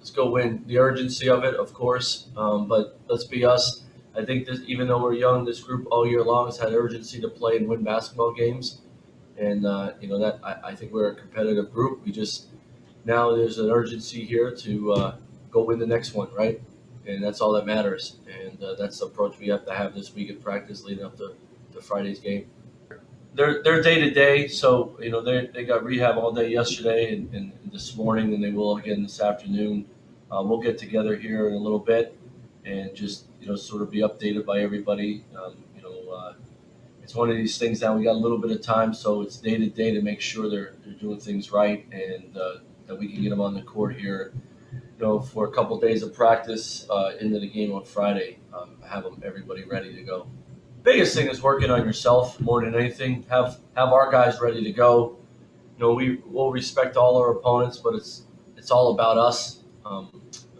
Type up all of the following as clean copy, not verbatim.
let's go win. The urgency of it, of course, but let's be us. I think this, even though we're young, this group all year long has had urgency to play and win basketball games, and that I think we're a competitive group. We just now there's an urgency here to go win the next one, right? And that's all that matters. And that's the approach we have to have this week in practice leading up to Friday's game. They're day to day, so they got rehab all day yesterday and this morning, and they will again this afternoon. We'll get together here in a little bit and just sort of be updated by everybody. It's one of these things now. We got a little bit of time, so it's day to day to make sure they're doing things right, and that we can get them on the court here, for a couple days of practice into the game on Friday. Have everybody ready to go. Biggest thing is working on yourself more than anything. Have our guys ready to go. We will respect all our opponents, but it's all about us.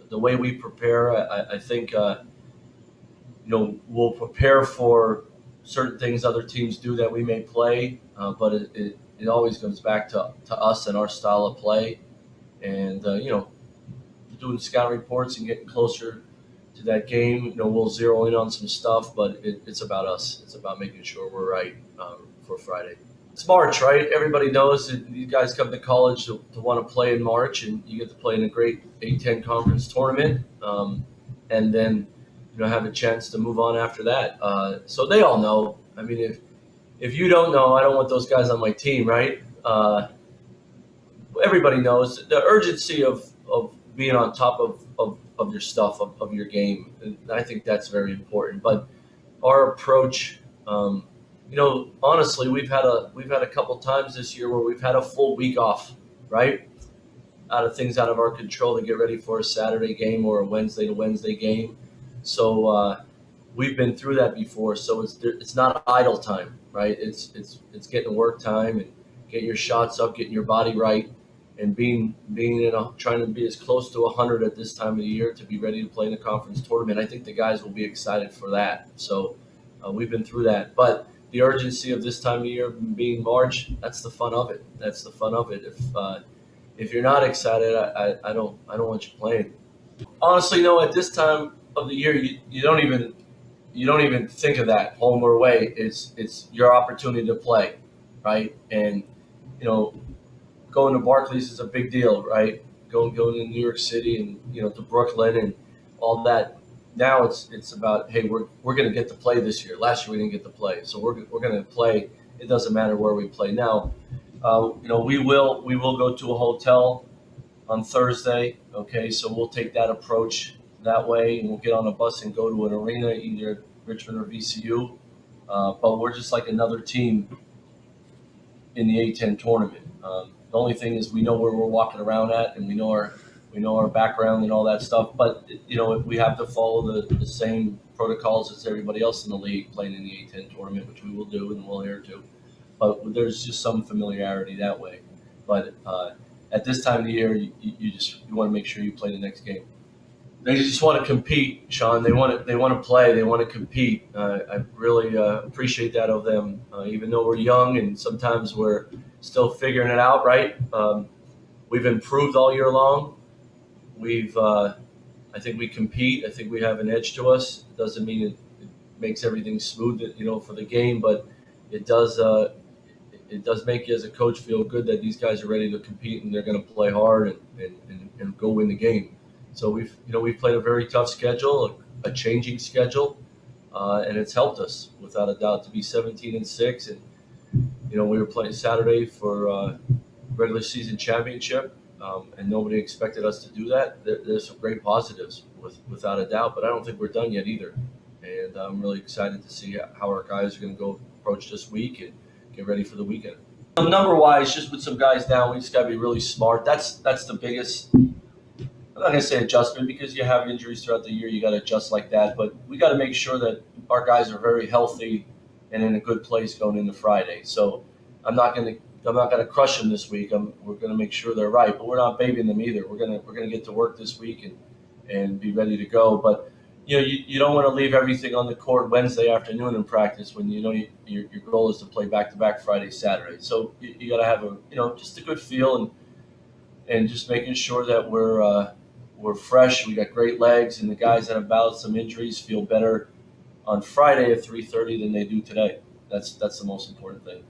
The way we prepare, I think, we'll prepare for certain things other teams do that we may play, but it always comes back to us and our style of play, and doing scout reports and getting closer to that game. We'll zero in on some stuff, but it's about us. It's about making sure we're right for Friday. It's March, right? Everybody knows that these guys come to college to want to play in March, and you get to play in a great A-10 conference tournament, and then have a chance to move on after that. So they all know. I mean, if you don't know, I don't want those guys on my team, right? Everybody knows the urgency of being on top of your stuff, of your game. And I think that's very important. But our approach, honestly, we've had a couple times this year where we've had a full week off, right? Out of things out of our control to get ready for a Saturday game or a Wednesday to Wednesday game. So we've been through that before. So it's not idle time, right? It's getting work time and getting your shots up, getting your body right, and being trying to be as close to 100 at this time of the year to be ready to play in the conference tournament. I think the guys will be excited for that. So we've been through that, but the urgency of this time of year being March, that's the fun of it. That's the fun of it. If you're not excited, I don't want you playing. Honestly, no. At this time of the year, you don't even think of that home or away. It's your opportunity to play, right? And going to Barclays is a big deal, right? Going to New York City and to Brooklyn and all that. Now it's about, hey, we're going to get to play this year. Last year we didn't get to play, so we're going to play. It doesn't matter where we play now. We will go to a hotel on Thursday. Okay, so we'll take that approach that way, and we'll get on a bus and go to an arena, either Richmond or VCU. But we're just like another team in the A-10 tournament. The only thing is we know where we're walking around at, and we know our background and all that stuff. But we have to follow the same protocols as everybody else in the league playing in the A-10 tournament, which we will do and we'll adhere to. But there's just some familiarity that way. But at this time of the year, you want to make sure you play the next game. They just want to compete, Sean. They want to play. They want to compete. I really appreciate that of them. Even though we're young and sometimes we're still figuring it out, right? We've improved all year long. I think we compete. I think we have an edge to us. It doesn't mean it makes everything smooth, for the game, but it does make you as a coach feel good that these guys are ready to compete and they're going to play hard and go win the game. So we've played a very tough schedule, a changing schedule, and it's helped us without a doubt to be 17-6. And we were playing Saturday for regular season championship, and nobody expected us to do that. There's some great positives without a doubt, but I don't think we're done yet either. And I'm really excited to see how our guys are going to go approach this week and get ready for the weekend. Number-wise, just with some guys down, we just got to be really smart. That's the biggest. I'm not going to say adjustment because you have injuries throughout the year. You got to adjust like that, but we got to make sure that our guys are very healthy and in a good place going into Friday. So I'm not going to crush them this week. We're going to make sure they're right, but we're not babying them either. We're going to get to work this week and be ready to go. But you don't want to leave everything on the court Wednesday afternoon in practice when your goal is to play back-to-back Friday, Saturday. So you got to have just a good feel and just making sure that we're we're fresh. We got great legs, and the guys that have battled some injuries feel better on Friday at 3:30 than they do today. That's the most important thing.